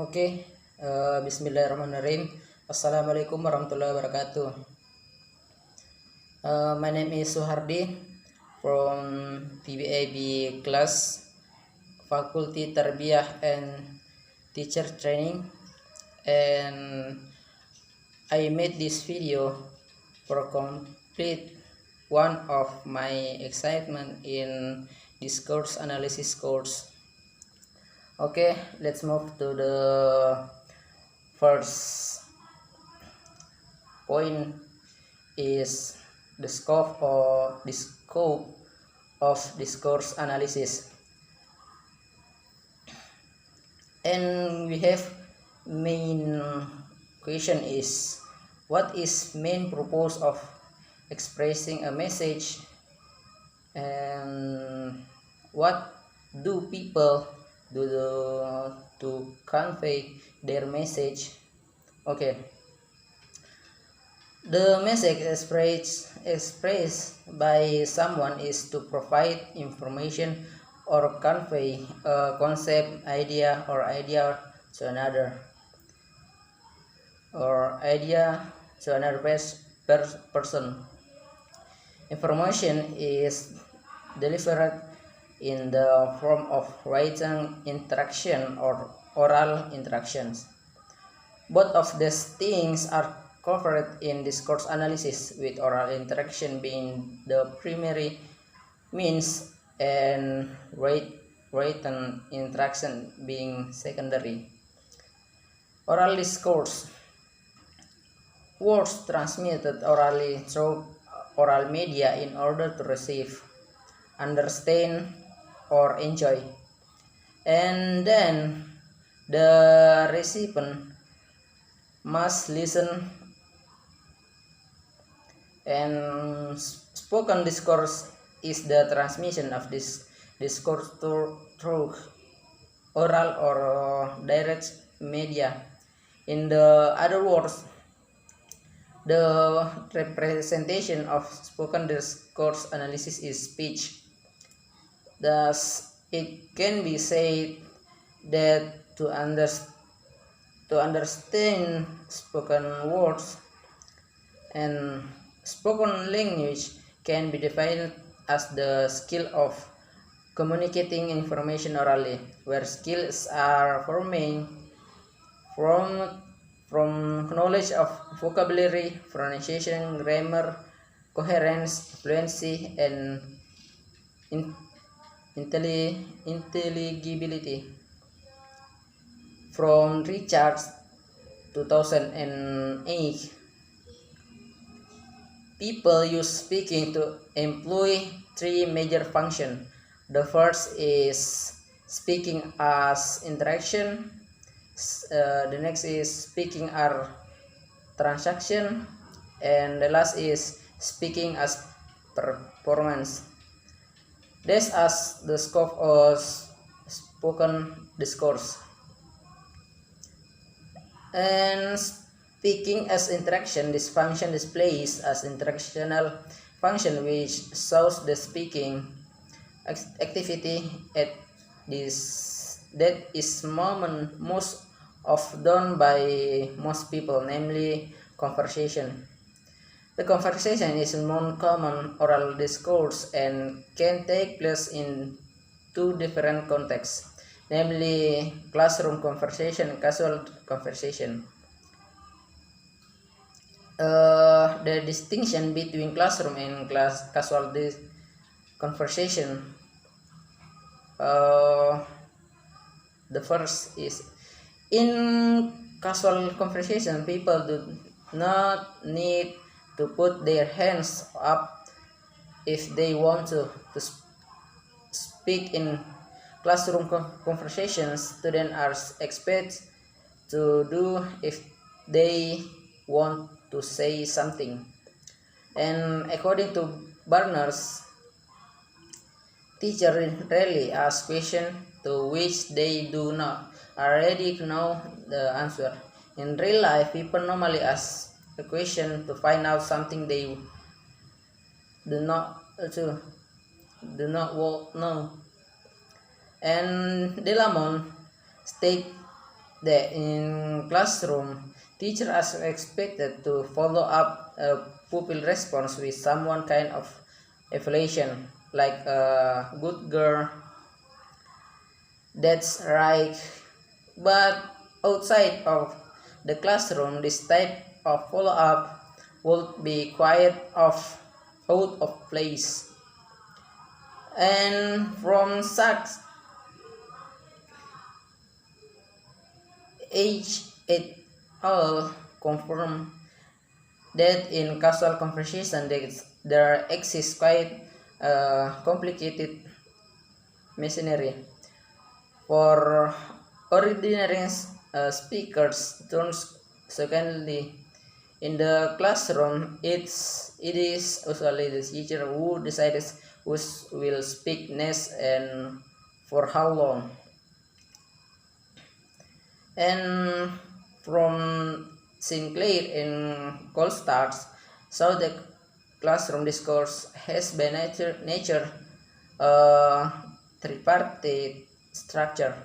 Oke, Bismillahirrahmanirrahim. Assalamualaikum warahmatullahi wabarakatuh. My name is SUHARDI from PBI.B class, Faculty TARBIYAH and Teacher Training, and I made this video for complete one of my excitement in Discourse Analysis course. Okay, let's move to the first point is the scope of discourse analysis. And we have main question is, what is main purpose of expressing a message, and what do people do to convey their message? Okay, the message expressed by someone is to provide information or convey a concept, idea to another, person. Information is delivered in the form of written interaction or oral interactions. Both of these things are covered in discourse analysis, with oral interaction being the primary means and written interaction being secondary. Oral discourse: words transmitted orally through oral media in order to receive, understand, or enjoy, and then the recipient must listen. And spoken discourse is the transmission of this discourse through oral or direct media. In the other words, the representation of spoken discourse analysis is speech. Thus, it can be said that to understand spoken words and spoken language can be defined as the skill of communicating information orally, where skills are forming from knowledge of vocabulary, pronunciation, grammar, coherence, fluency, and intelligibility. From Richards 2008, people use speaking to employ three major functions. The first is speaking as interaction. The next is speaking as transaction, and the last is speaking as performance. This is the scope of spoken discourse. And speaking as interaction, this function displays as interactional function which shows the speaking activity at that is most of done by most people, namely conversation. The conversation is a non-common oral discourse and can take place in two different contexts, namely classroom conversation and casual conversation. The distinction between classroom and casual conversation. The first is, in casual conversation, people do not need to put their hands up if they want to speak. In classroom conversations, students are expected to do if they want to say something. And according to Barners, teachers rarely ask questions to which they do not already know the answer. In real life, people normally ask a question to find out something they do not know. And Delamont state that in classroom, teachers are expected to follow up a pupil response with someone kind of evaluation, like a good girl, that's right. But outside of the classroom, this type of follow-up would be quite out of place. And from such age et al. Confirm that in casual conversation there exists quite complicated machinery. For ordinary speakers, turns secondly, in the classroom, it is usually the teacher who decides who will speak next and for how long. And from Sinclair in Cold Starts, so the classroom discourse has by nature a tripartite structure.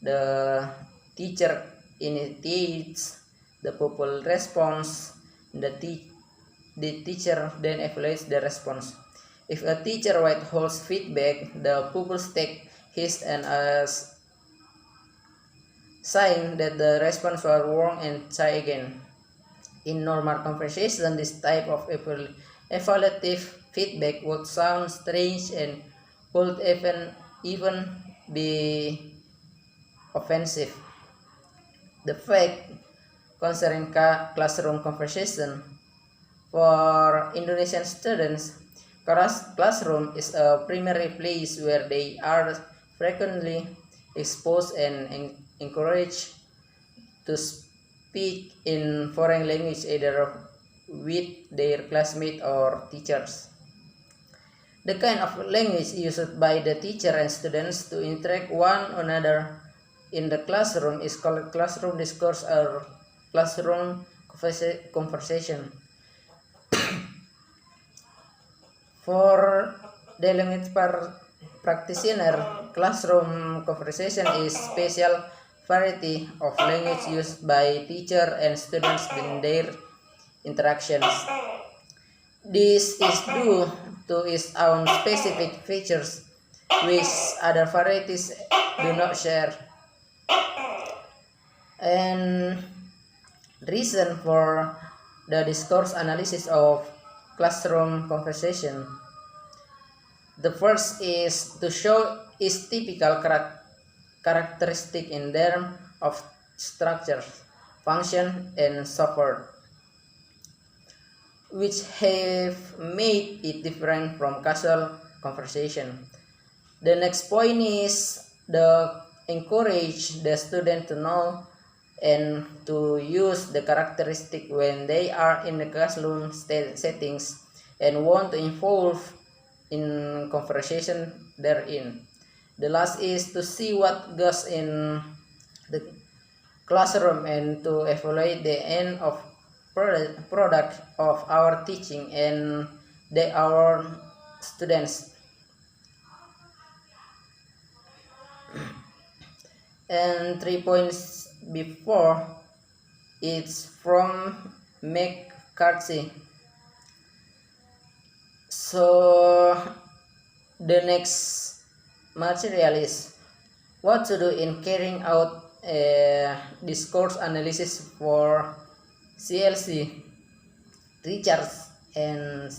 The teacher initiates, the pupil responds, the teacher then evaluates the response. If a teacher withholds feedback, the pupils take his and as sign that the response was wrong and try again. In normal conversation, this type of evaluative feedback would sound strange and could even be offensive. The fact concerning classroom conversation for Indonesian students, classroom is a primary place where they are frequently exposed and encouraged to speak in foreign language either with their classmates or teachers. The kind of language used by the teacher and students to interact one another in the classroom is called classroom discourse or classroom conversation. For the language practitioner, classroom conversation is special variety of language used by teacher and students in their interactions. This is due to its own specific features, which other varieties do not share. And reason for the discourse analysis of classroom conversation. The first is to show its typical characteristic in terms of structure, function, and so forth, which have made it different from casual conversation. The next point is the encourage the student to know and to use the characteristic when they are in the classroom settings and want to involve in conversation therein. The last is to see what goes in the classroom and to evaluate the end of product of our teaching and our students. And 3 points before, it's from McCarthy. So the next material is what to do in carrying out a discourse analysis for CLC. Richards and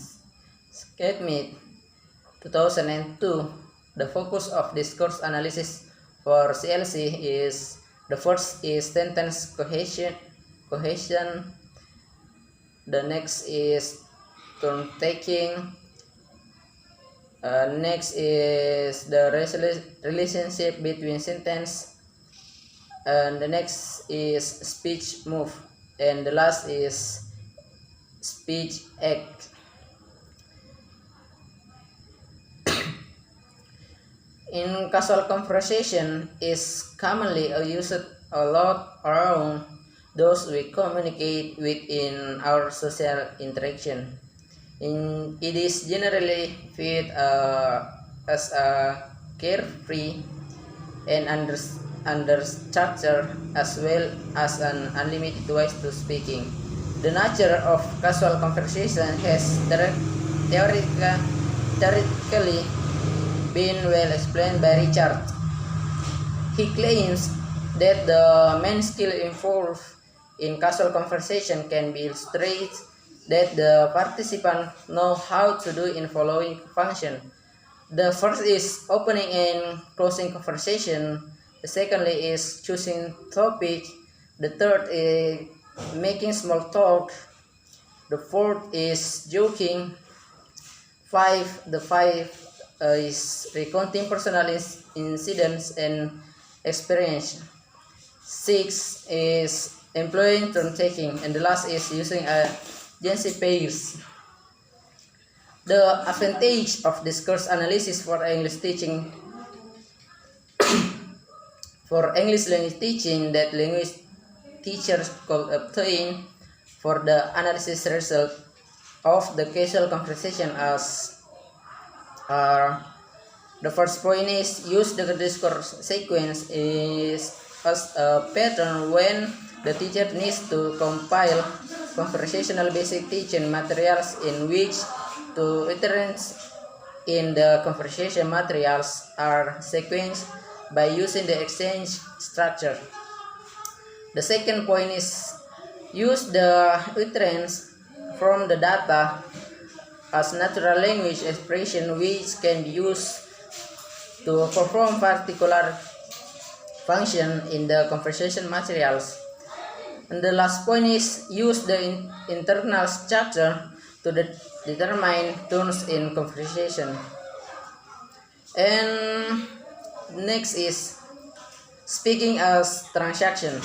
Schmidt 2002. The focus of discourse analysis for CLC is the first is sentence cohesion. The next is turn taking. Next is the relationship between sentence. And the next is speech move. And the last is speech act. In casual conversation is commonly used a lot around those we communicate with in our social interaction. It is generally viewed as a carefree and under structure as well as an unlimited ways to speaking. The nature of casual conversation has theoretically been well explained by Richard. He claims that the main skill involved in casual conversation can be illustrated that the participant know how to do in following function. The first is opening and closing conversation. The secondly is choosing topic. The third is making small talk. The fourth is joking. The five is recounting personal incidents and experience. 6 is employing turn taking, and the last is using agency pairs. The advantage of discourse analysis for English teaching for English language teaching that language teachers could obtain for the analysis result of the casual conversation as the first point is use the discourse sequence is as a pattern when the teacher needs to compile conversational basic teaching materials in which two items in the conversation materials are sequenced by using the exchange structure. The second point is use the items from the data as natural language expression which can be used to perform particular function in the conversation materials. And the last point is use the internal structure to determine tones in conversation. And next is speaking as transaction.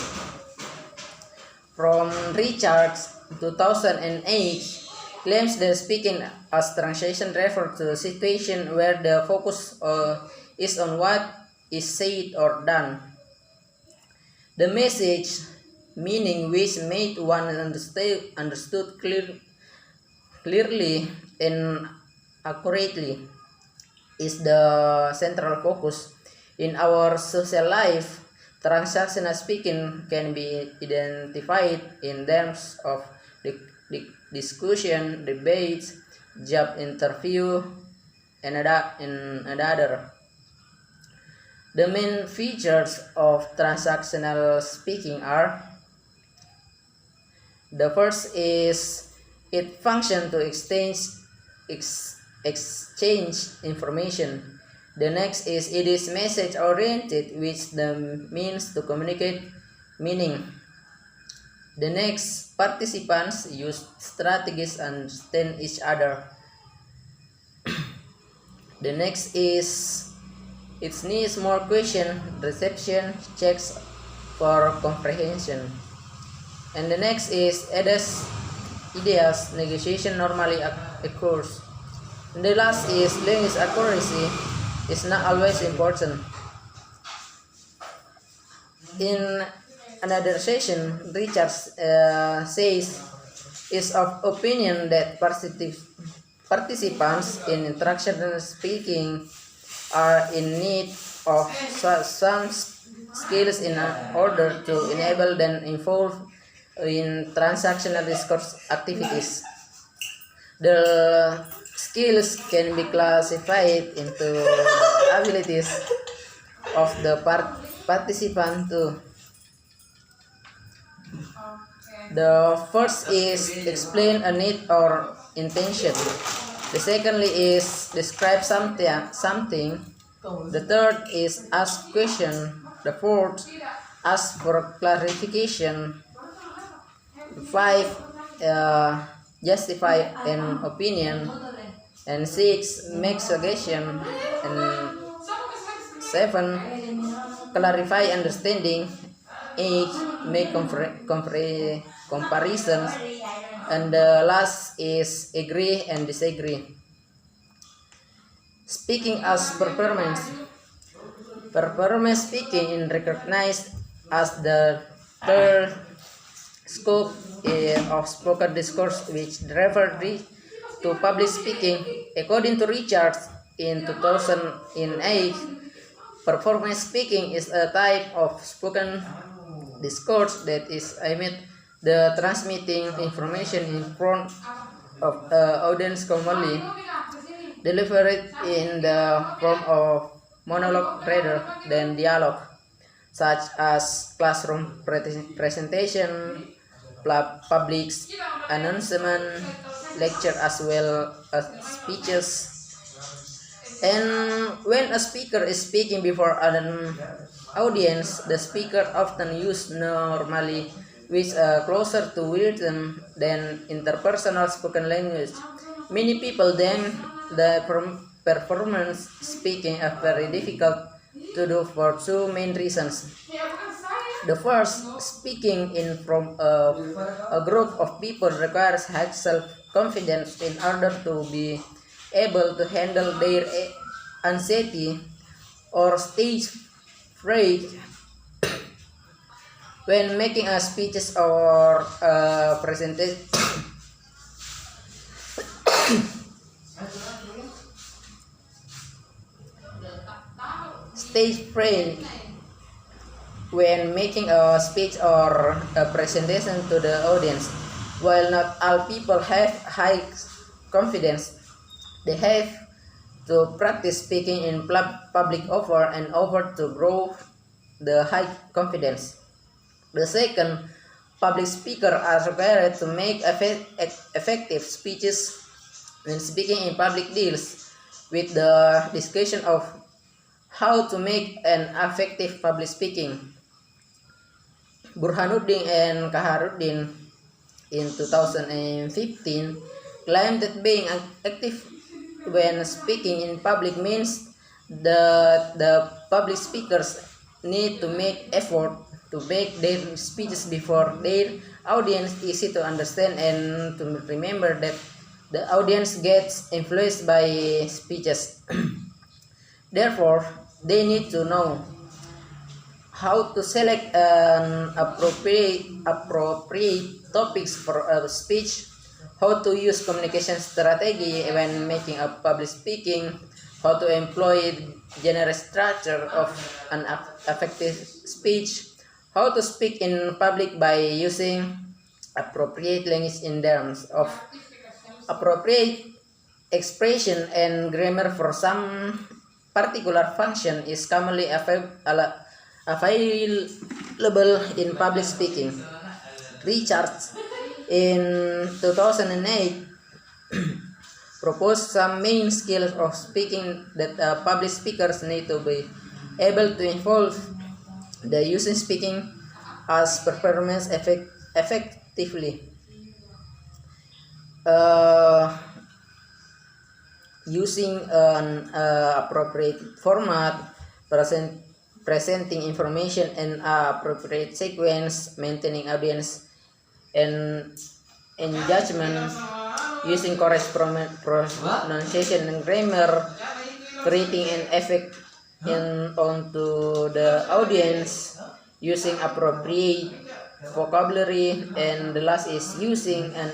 From Richards 2008 claims that speaking as transaction refers to a situation where the focus is on what is said or done. The message, meaning which made one understood clearly and accurately, is the central focus. In our social life, transactional speaking can be identified in terms of discussion, debates, job interview, and other. The main features of transactional speaking are: the first is it functions to exchange information. The next is it is message oriented, which the means to communicate meaning. The next, participants use strategies and understand each other. The next is it needs more question, reception, checks for comprehension. And the next is ideas, negotiation normally occurs. And the last is language accuracy is not always important. In another session, Richard says is of opinion that participants in interactional speaking are in need of some skills in order to enable them involved in transactional discourse activities. The skills can be classified into the abilities of the participant too. The first is explain a need or intention. The secondly is describe something. The third is ask question. The fourth, ask for clarification. The five, justify an opinion. And 6, make suggestion. And 7, clarify understanding. 8, make comparisons. And the last is agree and disagree. Speaking as performance. Performance speaking is recognized as the third scope of spoken discourse, which refers to public speaking. According to Richards in 2008, Performance speaking is a type of spoken discourse that is aimed the transmitting information in front of audience commonly delivered in the form of monologue rather than dialogue, such as classroom presentation, public announcement, lecture as well as speeches. And when a speaker is speaking before an audience, the speaker often uses normally which closer to rhythm than interpersonal spoken language. Many people then the performance speaking are very difficult to do for two main reasons. The first, speaking in front of a group of people requires high self-confidence in order to be able to handle their anxiety or stage fright when making a speeches or a presentation. Stage fright when making a speech or a presentation to the audience. While not all people have high confidence, they have to practice speaking in public over and over to grow the high confidence. The second, public speakers are required to make effective speeches when speaking in public deals with the discussion of how to make an effective public speaking. Burhanuddin and Kaharuddin in 2015 claimed that being active when speaking in public means that the public speakers need to make effort to make their speeches before their audience easy to understand and to remember that the audience gets influenced by speeches. Therefore, they need to know how to select an appropriate topics for a speech, how to use communication strategy when making a public speaking, how to employ general structure of an effective speech, how to speak in public by using appropriate language in terms of appropriate expression and grammar for some particular function is commonly available in public speaking. Richards in 2008 proposed some main skills of speaking that public speakers need to be able to involve the using speaking as performance effectively. Using an appropriate format, presenting information in appropriate sequence, maintaining audience and engagement, using correct pronunciation and grammar, creating an effect onto the audience, using appropriate vocabulary, and the last is using an